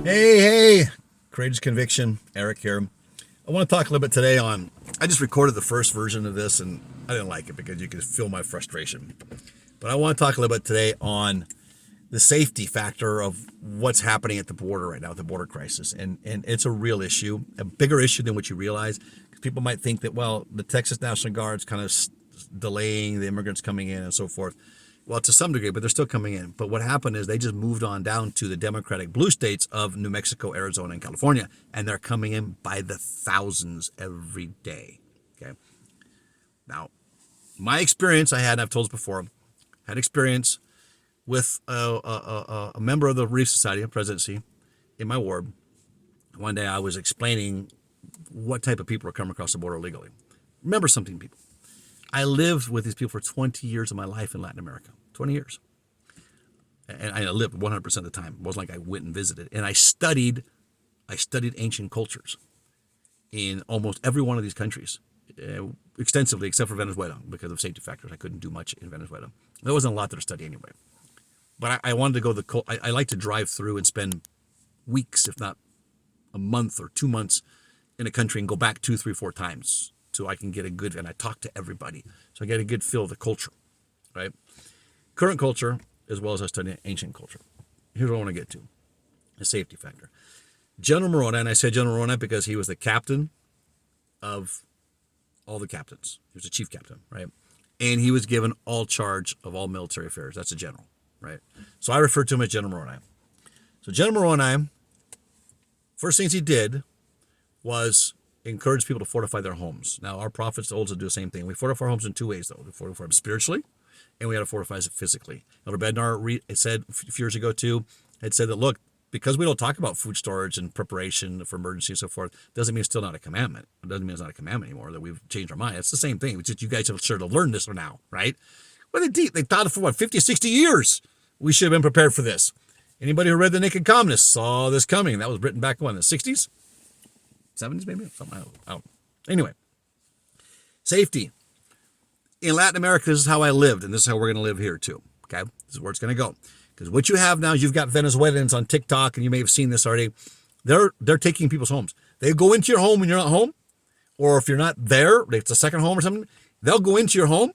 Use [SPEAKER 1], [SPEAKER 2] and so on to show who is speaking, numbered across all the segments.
[SPEAKER 1] Hey, Courageous Conviction, Eric here. I want to talk a little bit today on, I just recorded the first version of this and I didn't like it because you could feel my frustration. But I want to talk a little bit today on the safety factor of what's happening at the border right now, the border crisis. And it's a real issue, a bigger issue than what you realize. Because people might think that, well, the Texas National Guard's kind of delaying the immigrants coming in and so forth. Well, to some degree, but they're still coming in. But what happened is they just moved on down to the Democratic blue states of New Mexico, Arizona, and California. And they're coming in by the thousands every day. Okay. Now, my experience I had, and I've told this before, had experience with a member of the Relief Society of Presidency in my ward. One day I was explaining what type of people are coming across the border illegally. Remember something, people. I lived with these people for 20 years of my life in Latin America, 20 years. And I lived 100% of the time. It wasn't like I went and visited. And I studied ancient cultures in almost every one of these countries, extensively, except for Venezuela, because of safety factors. I couldn't do much in Venezuela. There wasn't a lot to study anyway. But I wanted to go I like to drive through and spend weeks, if not a month or 2 months in a country and go back 2, 3, 4 times. So I can get a good, and I talk to everybody. So I get a good feel of the culture, right? Current culture, as well as I study ancient culture. Here's what I want to get to, the safety factor. General Morona, and I said General Morona because he was the captain of all the captains. He was the chief captain, right? And he was given all charge of all military affairs. That's a general, right? So I refer to him as General Moroni. So General Moroni, first things he did was encourage people to fortify their homes. Now, our prophets told us to do the same thing. We fortify our homes in 2 ways, though. We fortify them spiritually, and we had to fortify it physically. Elder Bednar said a few years ago, too, it said that, look, because we don't talk about food storage and preparation for emergency and so forth, doesn't mean it's still not a commandment. It doesn't mean it's not a commandment anymore, that we've changed our mind. It's the same thing. It's just you guys have sort of learned this now, right? Well, they thought it for, 50, 60 years. We should have been prepared for this. Anybody who read The Naked Communist saw this coming. That was written back when, the 60s? 70s maybe? Something, I don't know. Anyway, safety. In Latin America, this is how I lived, and this is how we're going to live here too. Okay? This is where it's going to go. Because what you have now is you've got Venezuelans on TikTok, and you may have seen this already. They're taking people's homes. They go into your home when you're not home, or if you're not there, it's a second home or something, they'll go into your home,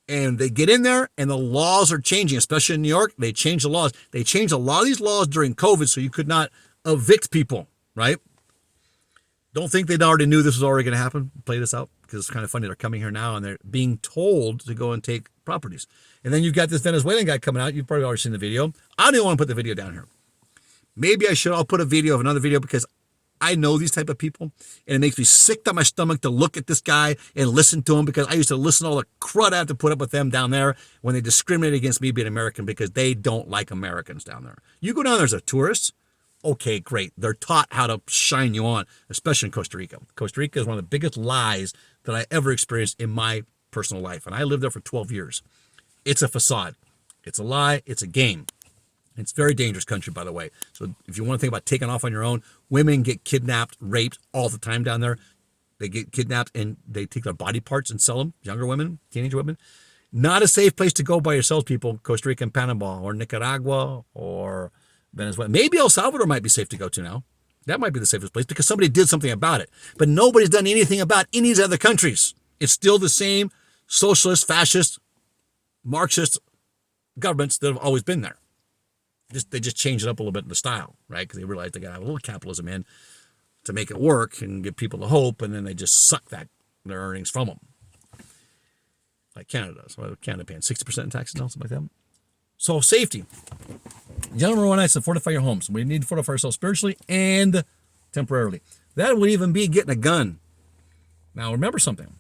[SPEAKER 1] and they get in there, and the laws are changing, especially in New York. They change the laws. They changed a lot of these laws during COVID so you could not evict people, right? Don't think they already knew this was already going to happen. Play this out because it's kind of funny. They're coming here now and they're being told to go and take properties. And then you've got this Venezuelan guy coming out. You've probably already seen the video. I don't even want to put the video down here. Maybe I should. I'll put a video of another video because I know these type of people and it makes me sick to my stomach to look at this guy and listen to him because I used to listen to all the crud I have to put up with them down there when they discriminate against me being American because they don't like Americans down there. You go down there as a tourist. Okay, great. They're taught how to shine you on, especially in Costa Rica. Costa Rica is one of the biggest lies that I ever experienced in my personal life. And I lived there for 12 years. It's a facade. It's a lie. It's a game. It's a very dangerous country, by the way. So if you want to think about taking off on your own, women get kidnapped, raped all the time down there. They get kidnapped and they take their body parts and sell them. Younger women, teenage women. Not a safe place to go by yourselves, people. Costa Rica and Panama or Nicaragua or Venezuela. Maybe El Salvador might be safe to go to now. That might be the safest place because somebody did something about it. But nobody's done anything about any of these other countries. It's still the same socialist, fascist, Marxist governments that have always been there. They just changed it up a little bit in the style, right? Because they realized they got to have a little capitalism in to make it work and give people the hope, and then they just suck their earnings from them. Like Canada does. Well, Canada paying 60% in taxes now, something like that. So safety. General Moroni said, fortify your homes. We need to fortify ourselves spiritually and temporarily. That would even be getting a gun. Now, remember something.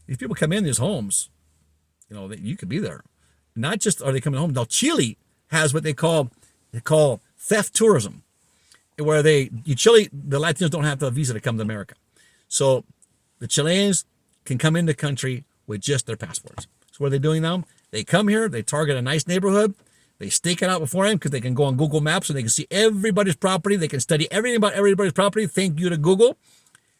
[SPEAKER 1] These people come in these homes, you could be there. Not just are they coming home. Now, Chile has what they call theft tourism, where Chile, the Latinos don't have the visa to come to America. So the Chileans can come into the country with just their passports. So what are they doing now? They come here, they target a nice neighborhood, they stake it out beforehand because they can go on Google Maps and they can see everybody's property. They can study everything about everybody's property. Thank you to Google.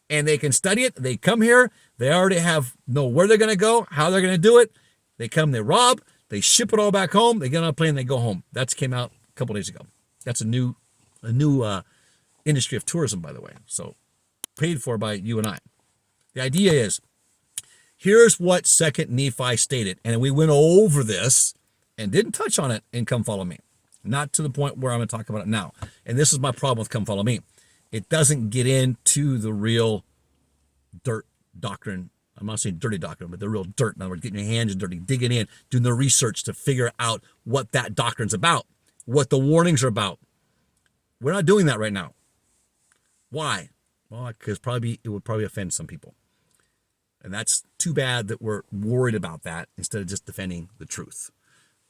[SPEAKER 1] And they can study it. They come here. They already know where they're going to go, how they're going to do it. They come, they rob, they ship it all back home. They get on a plane, they go home. That came out a couple days ago. That's a new industry of tourism, by the way. So paid for by you and I. The idea is, here's what 2nd Nephi stated. And we went over this and didn't touch on it in Come Follow Me. Not to the point where I'm going to talk about it now. And this is my problem with Come Follow Me. It doesn't get into the real dirt doctrine. I'm not saying dirty doctrine, but the real dirt. In other words, getting your hands dirty, digging in, doing the research to figure out what that doctrine's about, what the warnings are about. We're not doing that right now. Why? Well, because it would probably offend some people. And that's too bad that we're worried about that instead of just defending the truth.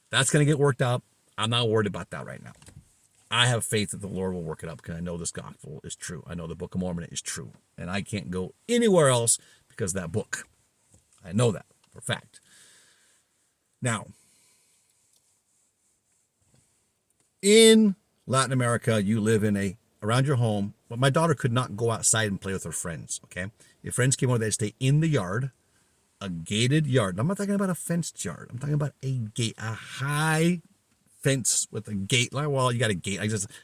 [SPEAKER 1] That's going to get worked out. I'm not worried about that right now. I have faith that the Lord will work it up because I know this gospel is true. I know the Book of Mormon is true. And I can't go anywhere else because of that book. I know that for a fact. Now, in Latin America, you live around your home, but my daughter could not go outside and play with her friends, okay? If friends came over, they'd stay in the yard, a gated yard. I'm not talking about a fenced yard. I'm talking about a gate, a high fence with a gate. Well, you got a gate.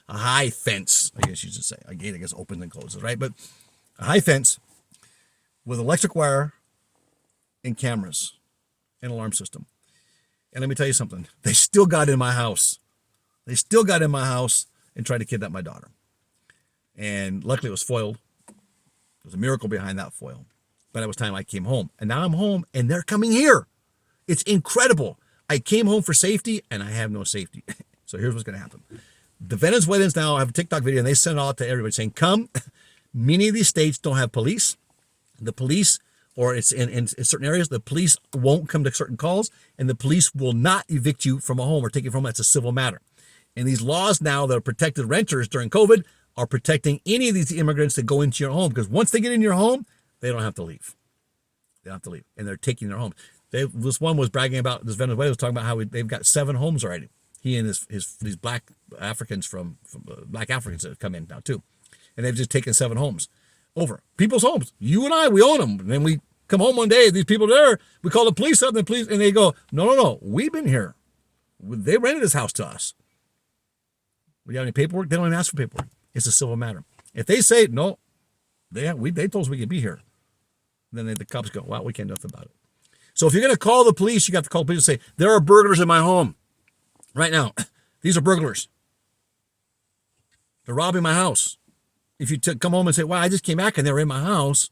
[SPEAKER 1] A high fence, I guess you should say. A gate, I guess, opens and closes, right? But a high fence with electric wire and cameras and alarm system. And let me tell you something. They still got in my house. They still got in my house and tried to kidnap my daughter. And luckily it was foiled. There's a miracle behind that foil. But it was time I came home. And now I'm home and they're coming here. It's incredible. I came home for safety and I have no safety. So here's what's going to happen. The Venezuelans now have a TikTok video and they send it out to everybody saying, come. Many of these states don't have police. The police, or it's in certain areas, the police won't come to certain calls and the police will not evict you from a home or take you from it. It's a civil matter. And these laws now that are protected renters during COVID are protecting any of these immigrants that go into your home, because once they get in your home, they don't have to leave. They don't have to leave, and they're taking their homes. This one was bragging about, this Venezuelan was talking about how they've got 7 homes already. He and these black Africans from black Africans that have come in now too, and they've just taken 7 homes over people's homes. You and I, we own them, and then we come home one day. These people there, we call the police up, and they go, no, we've been here. They rented this house to us. We have any paperwork? They don't even ask for paperwork. It's a civil matter. If they say no, they told us we could be here. Then the cops go, well, we can't do nothing about it. So if you're going to call the police, you got to call the police and say, there are burglars in my home right now. These are burglars. They're robbing my house. If you come home and say, well, I just came back and they were in my house,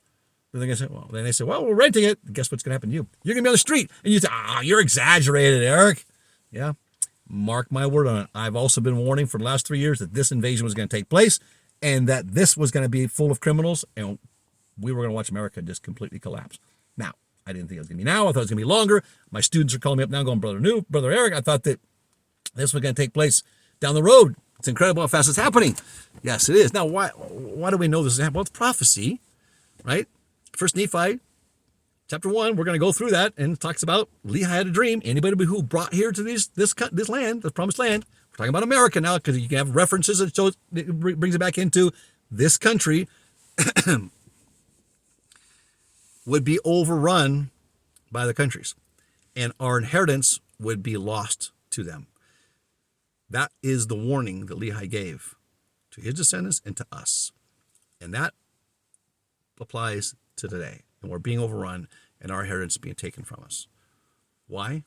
[SPEAKER 1] then they're going to say, well, we're renting it. Guess what's going to happen to you? You're going to be on the street. And you say, you're exaggerated, Eric. Yeah. Mark my word on it. I've also been warning for the last 3 years that this invasion was going to take place and that this was going to be full of criminals and we were going to watch America just completely collapse. Now, I didn't think it was going to be now. I thought it was going to be longer. My students are calling me up now going, Brother Eric, I thought that this was going to take place down the road. It's incredible how fast it's happening. Yes, it is. Now, why do we know this is happening? Well, it's prophecy, right? First Nephi, Chapter 1, we're going to go through that, and it talks about Lehi had a dream. Anybody who brought here to this land, this promised land, we're talking about America now, because you can have references that shows, it brings it back into this country, would be overrun by the countries, and our inheritance would be lost to them. That is the warning that Lehi gave to his descendants and to us, and that applies to today. And we're being overrun and our inheritance is being taken from us. Why?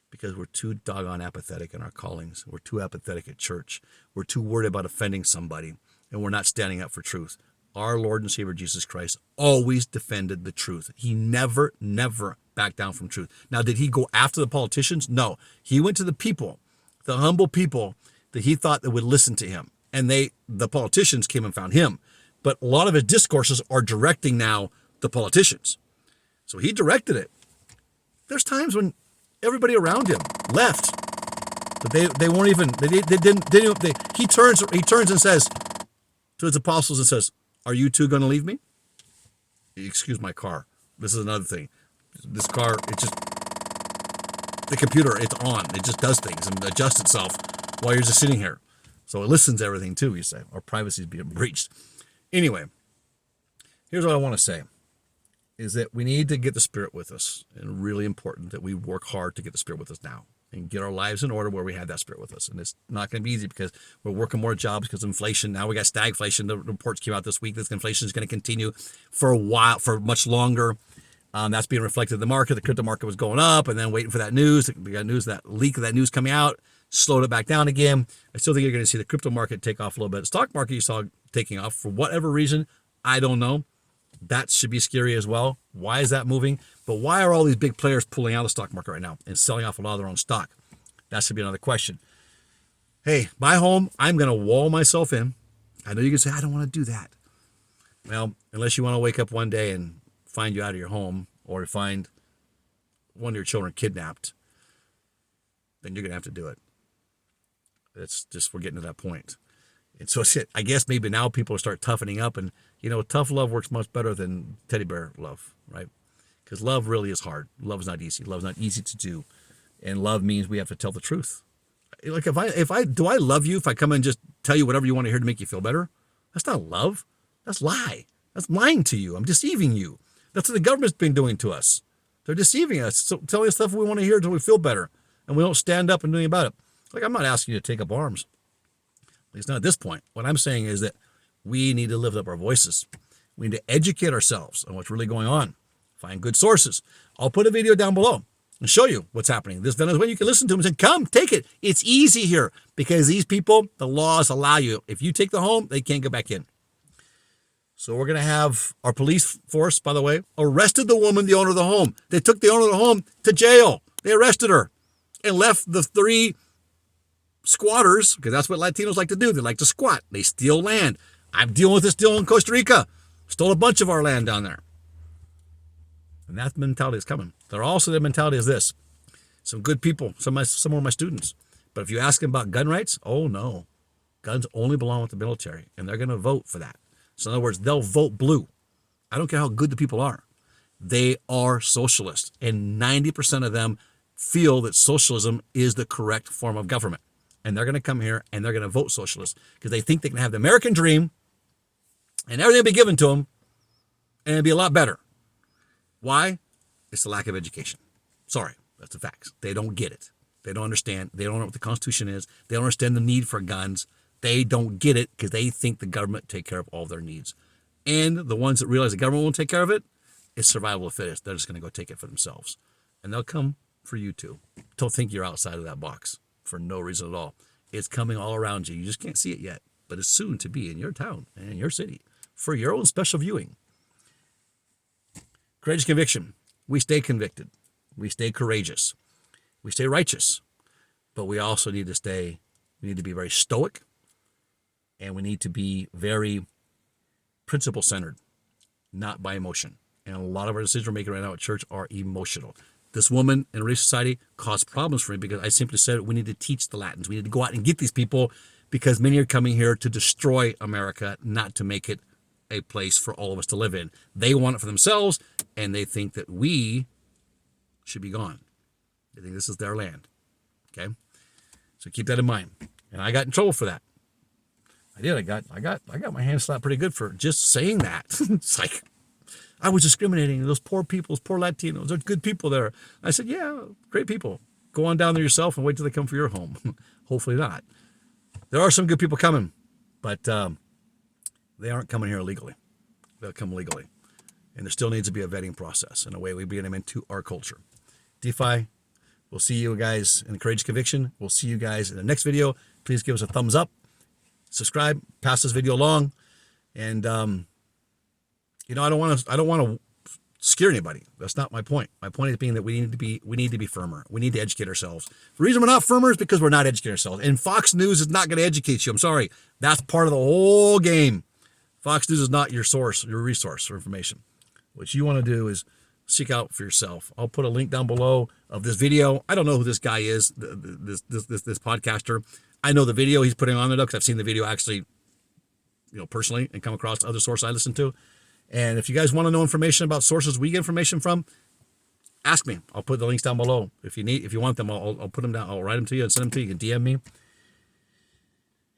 [SPEAKER 1] Because we're too doggone apathetic in our callings. We're too apathetic at church. We're too worried about offending somebody, and we're not standing up for truth. Our Lord and Savior Jesus Christ always defended the truth. He never backed down from truth. Now, did he go after the politicians? No. He went to the people, the humble people that he thought that would listen to him. And the politicians came and found him. But a lot of his discourses are directing now the politicians. So he directed it. There's times when everybody around him left, but they weren't even, he turns and says to his apostles and says, are you two going to leave me? Excuse my car. This is another thing. This car, the computer, it's on. It just does things and adjusts itself while you're just sitting here. So it listens to everything too, you say. Our privacy is being breached. Anyway, here's what I want to say, is that we need to get the Spirit with us, and really important that we work hard to get the Spirit with us now. and get our lives in order where we have that spirit with us. And it's not going to be easy because we're working more jobs because of inflation. Now we got stagflation. The reports came out this week that inflation is going to continue for a while, for much longer. That's being reflected in the market. The crypto market was going up and then waiting for that news. We got news, that leak of that news coming out, slowed it back down again. I still think you're going to see the crypto market take off a little bit. The stock market you saw taking off for whatever reason. I don't know. That should be scary as well. Why is that moving? But why are all these big players pulling out of the stock market right now and selling off a lot of their own stock? That should be another question. Hey, my home, I'm going to wall myself in. I know you can say, I don't want to do that. Well, unless you want to wake up one day and find you out of your home or find one of your children kidnapped, then you're going to have to do it. It's just, we're getting to that point. And so I guess maybe now people will start toughening up, and, you know, tough love works much better than teddy bear love, right? Because love really is hard. Love is not easy. Love is not easy to do. And love means we have to tell the truth. Like do I love you if I come and just tell you whatever you want to hear to make you feel better? That's not love. That's lie. That's lying to you. I'm deceiving you. That's what the government's been doing to us. They're deceiving us, so telling us stuff we want to hear until we feel better, and we don't stand up and do anything about it. Like, I'm not asking you to take up arms. At least not at this point. What I'm saying is that we need to lift up our voices. We need to educate ourselves on what's really going on. Find good sources. I'll put a video down below and show you what's happening. This Venezuela, you can listen to them and say, come, take it. It's easy here because these people, the laws allow you. If you take the home, they can't go back in. So we're going to have our police force, by the way, arrested the woman, the owner of the home. They took the owner of the home to jail. They arrested her and left the 3 squatters, because that's what Latinos like to do. They like to squat. They steal land. I'm dealing with this deal in Costa Rica. Stole a bunch of our land down there. And that mentality is coming. Their mentality is this. Some good people, some of my students. But if you ask them about gun rights, oh no. Guns only belong with the military, and they're going to vote for that. So in other words, they'll vote blue. I don't care how good the people are. They are socialists, and 90% of them feel that socialism is the correct form of government. And they're going to come here and they're going to vote socialist because they think they can have the American dream and everything will be given to them and it'll be a lot better. Why? It's the lack of education. Sorry, that's the facts. They don't get it. They don't understand. They don't know what the Constitution is. They don't understand the need for guns. They don't get it because they think the government will take care of all their needs. And the ones that realize the government won't take care of it, it's survival of the fittest. They're just going to go take it for themselves. And they'll come for you too. Don't think you're outside of that box for no reason at all. It's coming all around you. You just can't see it yet, but it's soon to be in your town and in your city for your own special viewing. Courageous conviction. We stay convicted. We stay courageous. We stay righteous. But we also need to be very stoic, and we need to be very principle-centered, not by emotion. And a lot of our decisions we're making right now at church are emotional. This woman in Relief Society caused problems for me because I simply said we need to teach the Latins. We need to go out and get these people because many are coming here to destroy America, not to make it a place for all of us to live in. They want it for themselves, and they think that we should be gone. They think this is their land. Okay? So keep that in mind. And I got in trouble for that. I did. I got my hand slapped pretty good for just saying that. It's like I was discriminating. Those poor people, those poor Latinos, they're good people there. I said, yeah, great people. Go on down there yourself and wait till they come for your home. Hopefully not. There are some good people coming, but they aren't coming here illegally. They'll come legally. And there still needs to be a vetting process and a way we bring them into our culture. DeFi, we'll see you guys in Courageous Conviction. We'll see you guys in the next video. Please give us a thumbs up. Subscribe, pass this video along, and I don't want to scare anybody. That's not my point. My point is being that we need to be firmer. We need to educate ourselves. The reason we're not firmer is because we're not educating ourselves. And Fox News is not going to educate you. I'm sorry. That's part of the whole game. Fox News is not your source, your resource for information. What you want to do is seek out for yourself. I'll put a link down below of this video. I don't know who this guy is, this podcaster. I know the video he's putting on there because I've seen the video actually, personally, and come across other sources I listen to. And if you guys want to know information about sources we get information from, ask me. I'll put the links down below. If you want them, I'll put them down. I'll write them to you and send them to you. You can DM me.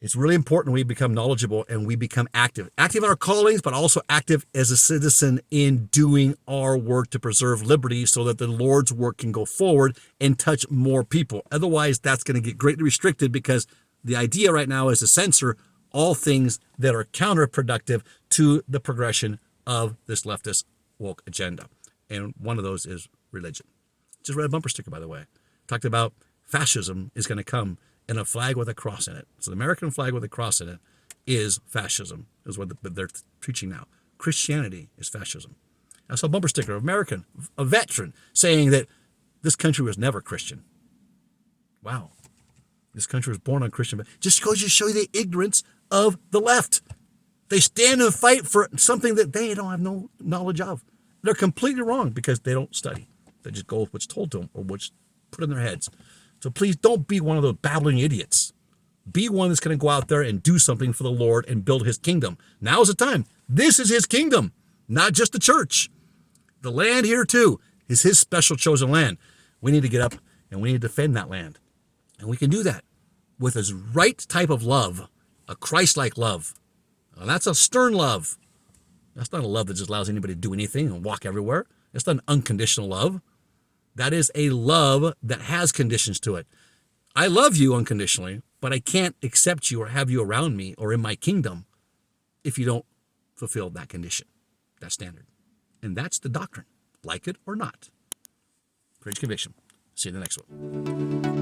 [SPEAKER 1] It's really important we become knowledgeable and we become active. Active in our callings, but also active as a citizen in doing our work to preserve liberty so that the Lord's work can go forward and touch more people. Otherwise, that's going to get greatly restricted because the idea right now is to censor all things that are counterproductive to the progression of this leftist woke agenda. And one of those is religion. Just read a bumper sticker, by the way. Talked about fascism is going to come in a flag with a cross in it. So the American flag with a cross in it is fascism, is what they're preaching now. Christianity is fascism. I saw a bumper sticker, American, a veteran, saying that this country was never Christian. Wow. This country was born on Christian. Just goes to show you the ignorance of the left. They stand and fight for something that they don't have no knowledge of. They're completely wrong because they don't study. They just go with what's told to them or what's put in their heads. So please don't be one of those babbling idiots. Be one that's going to go out there and do something for the Lord and build his kingdom. Now is the time. This is his kingdom, not just the church. The land here too is his special chosen land. We need to get up and we need to defend that land. And we can do that with his right type of love, a Christ-like love. Now, that's a stern love. That's not a love that just allows anybody to do anything and walk everywhere. It's not an unconditional love. That is a love that has conditions to it. I love you unconditionally, but I can't accept you or have you around me or in my kingdom if you don't fulfill that condition, that standard. And that's the doctrine, like it or not. Courage Conviction. See you in the next one.